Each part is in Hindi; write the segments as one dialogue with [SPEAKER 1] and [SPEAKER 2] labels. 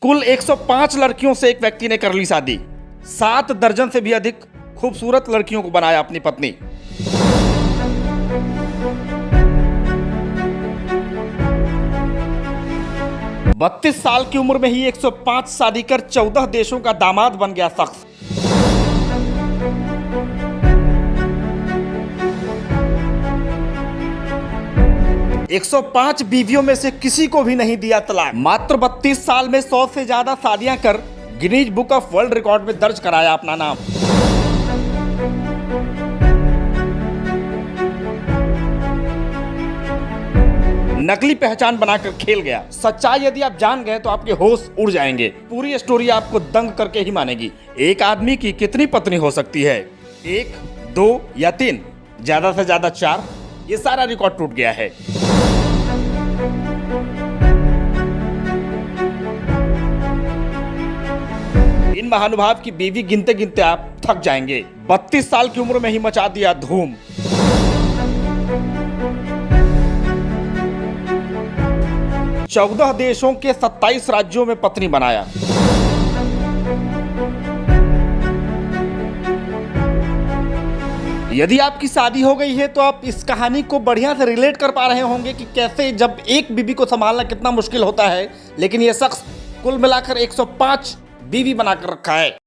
[SPEAKER 1] कुल 105 लड़कियों से एक व्यक्ति ने कर ली शादी। 7 दर्जन से भी अधिक खूबसूरत लड़कियों को बनाया अपनी पत्नी। बत्तीस साल की उम्र में ही 105 शादी कर 14 देशों का दामाद बन गया शख्स। एक 105 बीवियों में से किसी को भी नहीं दिया तलाक। मात्र 32 साल में 100 से ज्यादा शादियां कर Guinness book of world record में दर्ज कराया अपना नाम। नकली पहचान बनाकर खेल गया। सच्चाई यदि आप जान गए तो आपके होश उड़ जाएंगे। पूरी स्टोरी आपको दंग करके ही मानेगी। एक आदमी की कितनी पत्नी हो सकती है? 1, 2 या 3, ज्यादा से ज्यादा 4। ये सारा रिकॉर्ड टूट गया है। इन महानुभाव की बीवी गिनते गिनते आप थक जाएंगे। 32 साल की उम्र में ही मचा दिया धूम। चौदह देशों के 27 राज्यों में पत्नी बनाया। यदि आपकी शादी हो गई है तो आप इस कहानी को बढ़िया से रिलेट कर पा रहे होंगे कि कैसे जब एक बीवी को संभालना कितना मुश्किल होता है, लेकिन यह शख्स कुल मिलाकर 105 बीवी बनाकर रखा है।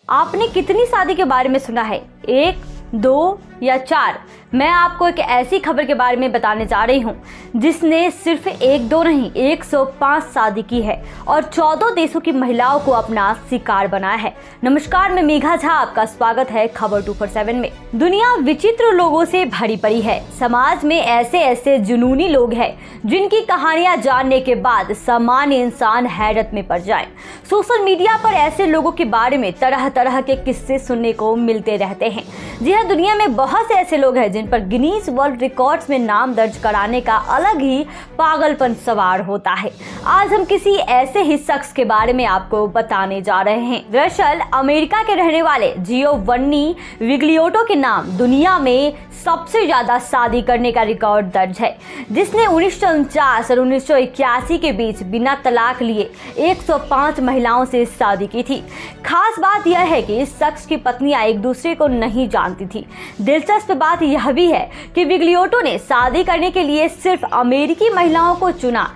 [SPEAKER 2] आपने कितनी शादी के बारे में सुना है? 1, 2 या 4? मैं आपको एक ऐसी खबर के बारे में बताने जा रही हूं जिसने सिर्फ 1-2 नहीं 105 शादी की है और 14 देशों की महिलाओं को अपना शिकार बनाया है। नमस्कार, मैं मेघा झा, आपका स्वागत है खबर 247 में। दुनिया विचित्र लोगों से भरी पड़ी है। समाज में ऐसे ऐसे जुनूनी लोग हैं जिनकी कहानियां जानने के बाद सामान्य इंसान हैरत में पड़ जाए। सोशल मीडिया पर ऐसे लोगों के बारे में तरह तरह के किस्से सुनने को मिलते रहते हैं। जी हाँ, दुनिया में बहुत से ऐसे लोग हैं जिन पर गिनीज वर्ल्ड रिकॉर्ड्स में नाम दर्ज कराने का अलग ही पागलपन सवार होता है। आज हम किसी ऐसे ही शख्स के बारे में आपको बताने जा रहे हैं। दरअसल अमेरिका के रहने वाले जियोवन्नी विग्लियोटो के नाम दुनिया में सबसे ज्यादा शादी करने का रिकॉर्ड दर्ज है, जिसने 1949 और 1981 के बीच बिना तलाक लिए 105 महिलाओं से शादी की थी। खास बात यह है कि इस शख्स की पत्नियां एक दूसरे को नहीं जानती थी। दिलचस्प बात यह भी है कि विग्लियोटो ने शादी करने के लिए सिर्फ अमेरिकी महिलाओं को चुना।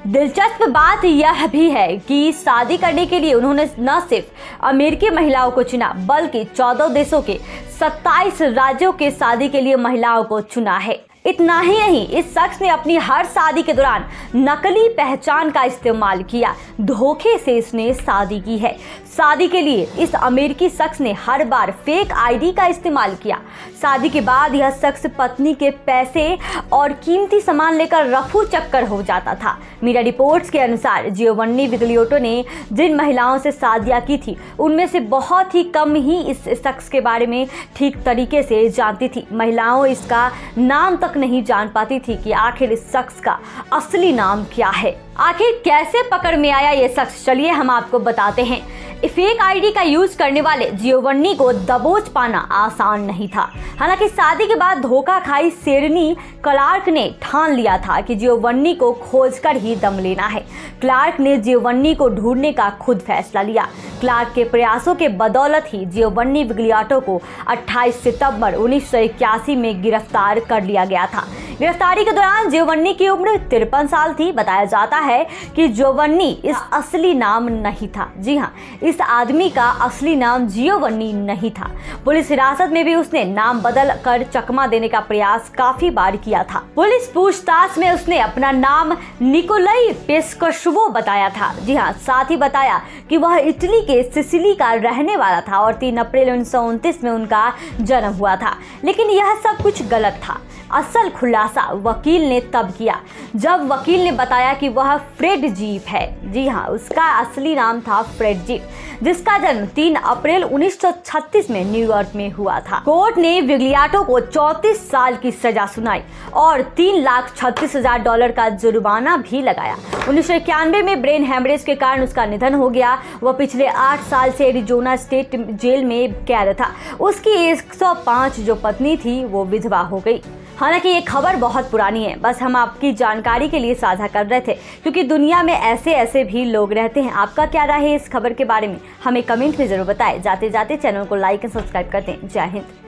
[SPEAKER 2] दिलचस्प बात यह भी है कि शादी करने के लिए उन्होंने न सिर्फ अमेरिकी महिलाओं को चुना बल्कि 14 देशों के 27 राज्यों के शादी के लिए महिलाओं को चुना है। इतना ही नहीं, इस शख्स ने अपनी हर शादी के दौरान नकली पहचान का इस्तेमाल किया। धोखे से इसने शादी की है। शादी के लिए इस अमेरिकी शख्स ने हर बार फेक आईडी का इस्तेमाल किया। शादी के बाद यह शख्स पत्नी के पैसे और कीमती सामान लेकर रफू चक्कर हो जाता था। मीडिया रिपोर्ट्स के अनुसार जियोवन्नी विग्लियोटो ने जिन महिलाओं से शादियां की थी उनमें से बहुत ही कम ही इस शख्स के बारे में ठीक तरीके से जानती थी। महिलाओं इसका नाम तक नहीं जान पाती थी कि आखिर इस शख्स का असली नाम क्या है। आखिर कैसे पकड़ में आया ये शख्स, चलिए हम आपको बताते हैं। फेक आईडी का यूज करने वाले जियोवन्नी को दबोच पाना आसान नहीं था। हालांकि शादी के बाद धोखा खाई शेरनी क्लार्क ने ठान लिया था कि जियोवन्नी को खोजकर ही दम लेना है। क्लार्क ने जियोवन्नी को ढूंढने का खुद फैसला लिया। क्लार्क के प्रयासों के बदौलत ही जियोवन्नी विग्लियोटो को 28 सितंबर 1981 में गिरफ्तार कर लिया गया था। गिरफ्तारी के दौरान जियोवन्नी की उम्र 53 साल थी। बताया जाता है कि जियोवन्नी इस असली नाम नहीं था। जी हाँ, इस आदमी का असली नाम जियोवन्नी नहीं था। पुलिस हिरासत में भी उसने नाम बदल कर चकमा देने का प्रयास काफी बार किया था। पुलिस पूछताछ में उसने अपना नाम निकोलाई पेस्कोशवो बताया था। जी हाँ, साथ ही बताया कि वह इटली के सिसिली का रहने वाला था और 3 अप्रैल 1929 में उनका जन्म हुआ था। लेकिन यह सब कुछ गलत था। असल खुलासा वकील ने तब किया जब वकील ने बताया कि वह फ्रेड जीप है। जी हाँ, उसका असली नाम था फ्रेड जीप, जिसका जन्म 3 अप्रैल 1936 में न्यूयॉर्क में हुआ था। कोर्ट ने विग्लियोटो को 34 साल की सजा सुनाई और $3,36,000 का जुर्माना भी लगाया। 1991 में ब्रेन हेमरेज के कारण उसका निधन हो गया। वह पिछले 8 साल से एरिजोना स्टेट जेल में कैद था। उसकी 105 जो पत्नी थी वो विधवा हो गई। हालांकि ये खबर बहुत पुरानी है, बस हम आपकी जानकारी के लिए साझा कर रहे थे, क्योंकि दुनिया में ऐसे भी लोग रहते हैं। आपका क्या राय है इस खबर के बारे में, हमें कमेंट में जरूर बताएं। जाते जाते चैनल को लाइक एंड सब्सक्राइब कर दें। जय हिंद।